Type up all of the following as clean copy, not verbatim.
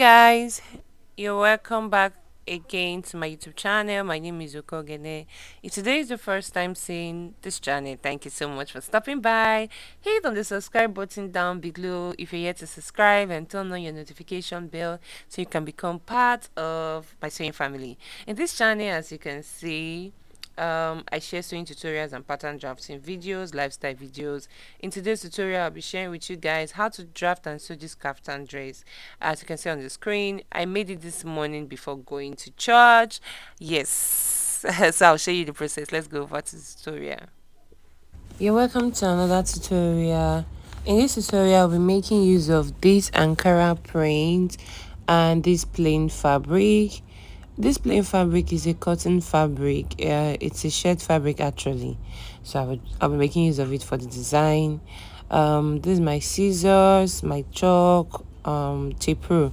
Guys, you're welcome back again to my YouTube channel. My name is Okogene. If today is the first time seeing this channel, thank you so much for stopping by. Hit on the subscribe button down below if you're yet to subscribe, and turn on your notification bell so you can become part of my sewing family. In this channel, as you can see, I share sewing tutorials and pattern drafting videos, lifestyle videos. In today's tutorial, I'll be sharing with you guys how to draft and sew this kaftan dress. As you can see on the screen, I made it this morning before going to church. Yes. So I'll show you the process. Let's go over to the tutorial. You're welcome to another tutorial. In this tutorial, I'll be making use of this Ankara print and this plain fabric. This plain fabric is a cotton fabric. It's a shirt fabric actually. So I'll be making use of it for the design. This is my scissors, my chalk, tape rule.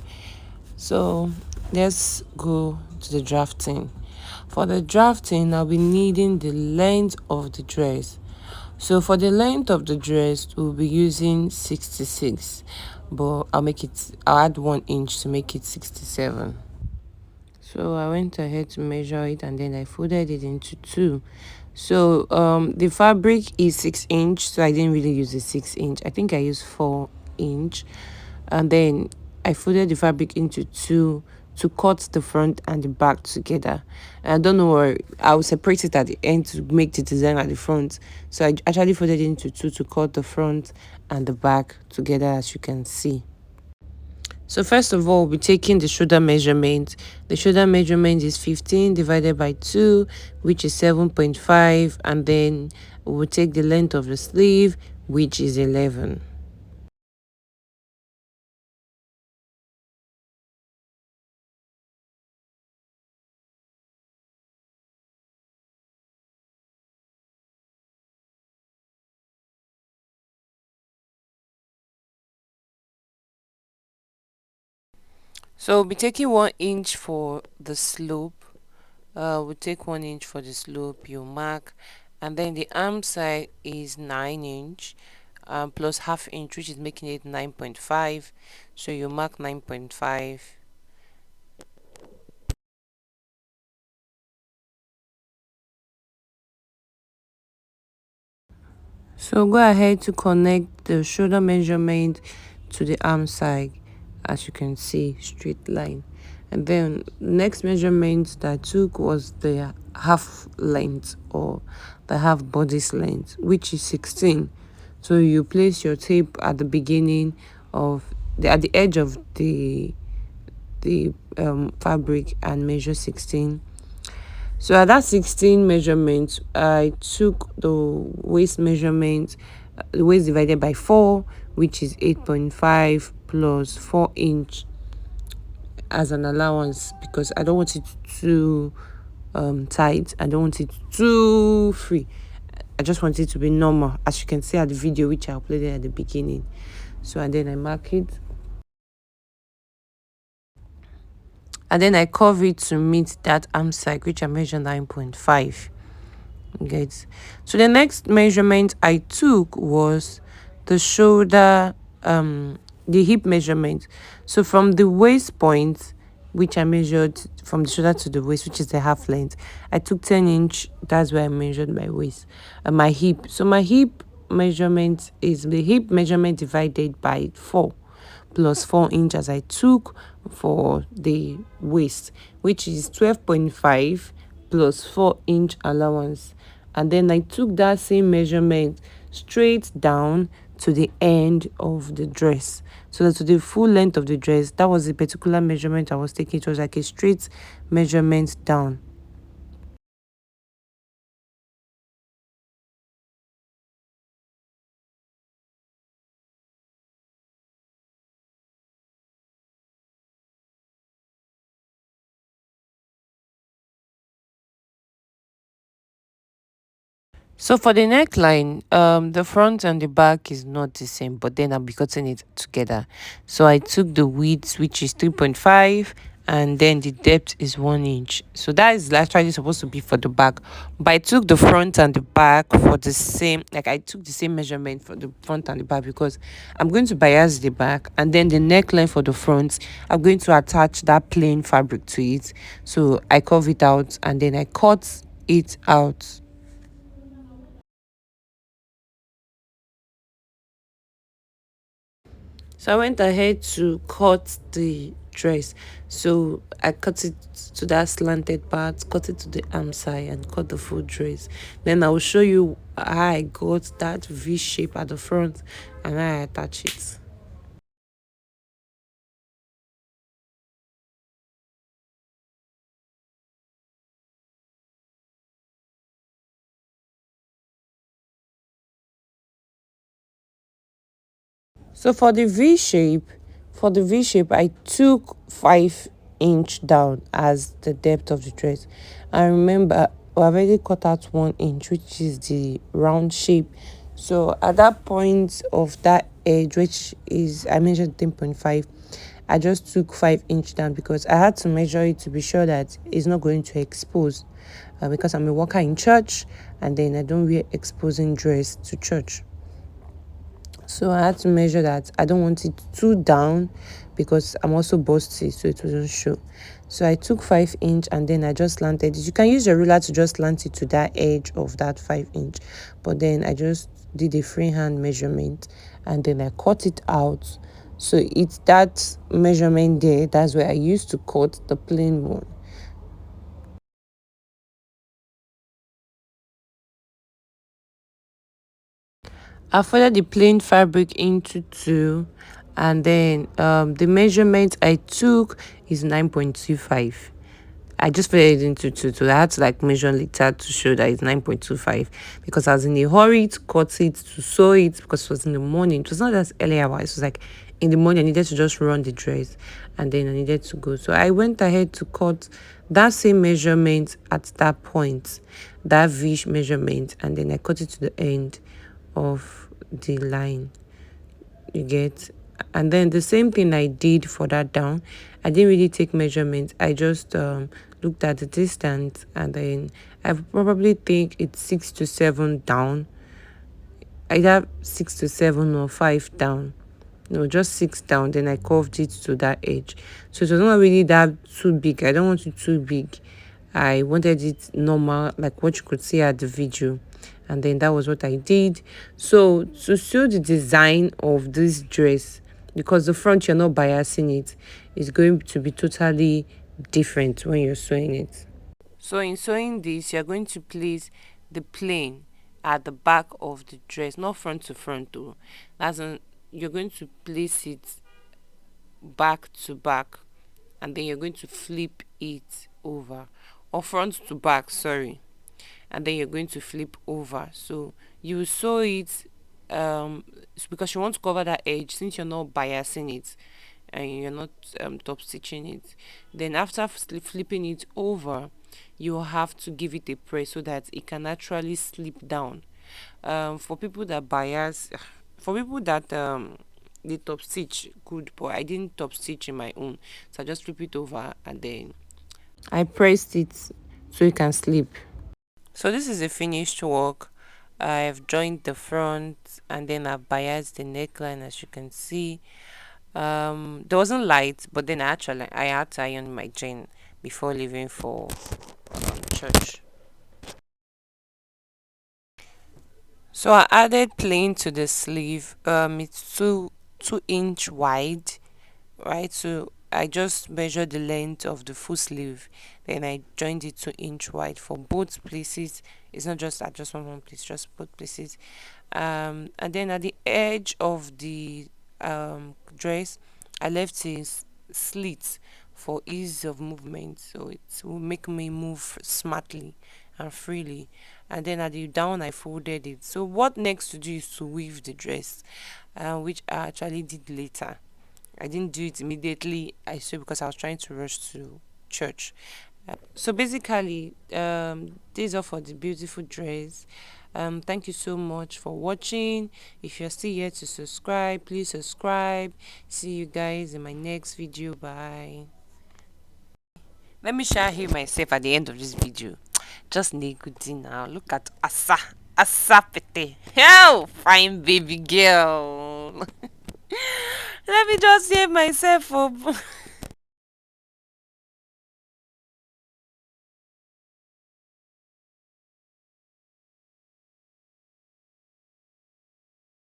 So let's go to the drafting. For the drafting, I'll be needing the length of the dress. So for the length of the dress, we'll be using 66, but I'll add 1 inch to make it 67. So I went ahead to measure it and then I folded it into two. So the fabric is 6 inch, so I didn't really use a 6 inch. I think I used 4 inch, and then I folded the fabric into two to cut the front and the back together. And I don't know where I'll separate it at the end to make the design at the front. So I actually folded it into two to cut the front and the back together, as you can see. So first of all, we're taking the shoulder measurement. The shoulder measurement is 15 divided by 2, which is 7.5. And then we'll take the length of the sleeve, which is 11. So we'll be taking 1 inch for the slope. We'll take 1 inch for the slope, you mark. And then the arm side is 9 inch. Plus half inch, which is making it 9.5. So you mark 9.5. So go ahead to connect the shoulder measurement to the arm side, as you can see, straight line. And then next measurement that I took was the half length, or the half bodice length, which is 16. So you place your tape at the beginning of at the edge of the fabric and measure 16. So at that 16 measurement, I took the waist measurement, the waist divided by 4, which is 8.5 plus 4 inch as an allowance, because I don't want it too tight. I don't want it too free. I just want it to be normal, as you can see at the video, which I uploaded at the beginning. So and then I mark it. And then I curve it to meet that arm side, which I measured 9.5. Good. So the next measurement I took was the shoulder, the hip measurement. So from the waist point, which I measured from the shoulder to the waist, which is the half length, I took 10 inch. That's where I measured my waist, my hip. So my hip measurement is the hip measurement divided by 4 plus 4 inch as I took for the waist, which is 12.5 plus 4 inch allowance. And then I took that same measurement straight down to the end of the dress, so that to the full length of the dress, that was the particular measurement I was taking. It was like a straight measurement down. So for the neckline, the front and the back is not the same, but then I'll be cutting it together. So I took the width, which is 3.5, and then the depth is 1 inch. So that is actually supposed to be for the back, but I took the front and the back for the same, like I took the same measurement for the front and the back, because I'm going to bias the back, and then the neckline for the front, I'm going to attach that plain fabric to it. So I curve it out and then I cut it out. So I went ahead to cut the dress. So I cut it to that slanted part, cut it to the arm side, and cut the full dress. Then I will show you how I got that V shape at the front and how I attach it. So for the V shape, I took 5 inch down as the depth of the dress. I remember I already cut out 1 inch, which is the round shape. So at that point of that edge, which is I measured 10.5, I just took 5 inch down because I had to measure it to be sure that it's not going to expose. Because I'm a worker in church, and then I don't wear exposing dress to church. So I had to measure that. I don't want it too down because I'm also busty, so it wouldn't show. So I took 5 inch and then I just slanted it. You can use your ruler to just slant it to that edge of that 5 inch. But then I just did a freehand measurement and then I cut it out. So it's that measurement there. That's where I used to cut the plain one. I folded the plain fabric into two, and then the measurement I took is 9.25. I just folded it into two, so I had to like measure later to show that it's 9.25, because I was in a hurry to cut it, to sew it, because it was in the morning. It was not as early hours, it was like in the morning I needed to just run the dress and then I needed to go. So I went ahead to cut that same measurement at that point, that V measurement, and then I cut it to the end of the line, you get. And then the same thing I did for that down. I didn't really take measurements, I just looked at the distance, and then I probably think it's 6 to 7 down, either 6 to 7 or 5 down. No, just 6 down. Then I curved it to that edge. So it was not really that too big. I don't want it too big. I wanted it normal, like what you could see at the video. And then that was what I did. So to show the design of this dress, because the front you're not biasing it, is going to be totally different when you're sewing it. So in sewing this, you're going to place the plain at the back of the dress, not front to front though. You're going to place it back to back, and then you're going to flip it over, or front to back, sorry, and then you're going to flip over. So you sew it, because you want to cover that edge, since you're not biasing it and you're not top stitching it. Then after flipping it over, you have to give it a press so that it can actually slip down. For people that bias, for people that they top stitch good, but I didn't top stitch in my own, so I just flip it over and then I pressed it so it can slip. So this is a finished work. I've joined the front and then I've biased the neckline, as you can see. There wasn't light, but then actually I had to iron my jean before leaving for church. So I added plain to the sleeve. It's 2 inch wide, right? So I just measured the length of the full sleeve, then I joined it 2 inch wide for both places. It's not just at just one place, just both places. And then at the edge of the dress, I left a slit for ease of movement, so it will make me move smartly and freely. And then at the down, I folded it. So what next to do is to weave the dress, which I actually did later. I didn't do it immediately. I saw because I was trying to rush to church. So basically, these are for the beautiful dress. Thank you so much for watching. If you're still here to subscribe, please subscribe. See you guys in my next video. Bye. Let me share here myself at the end of this video. Just need good now. Look at Asa Pete. Hell, fine baby girl. Let me just hear myself up.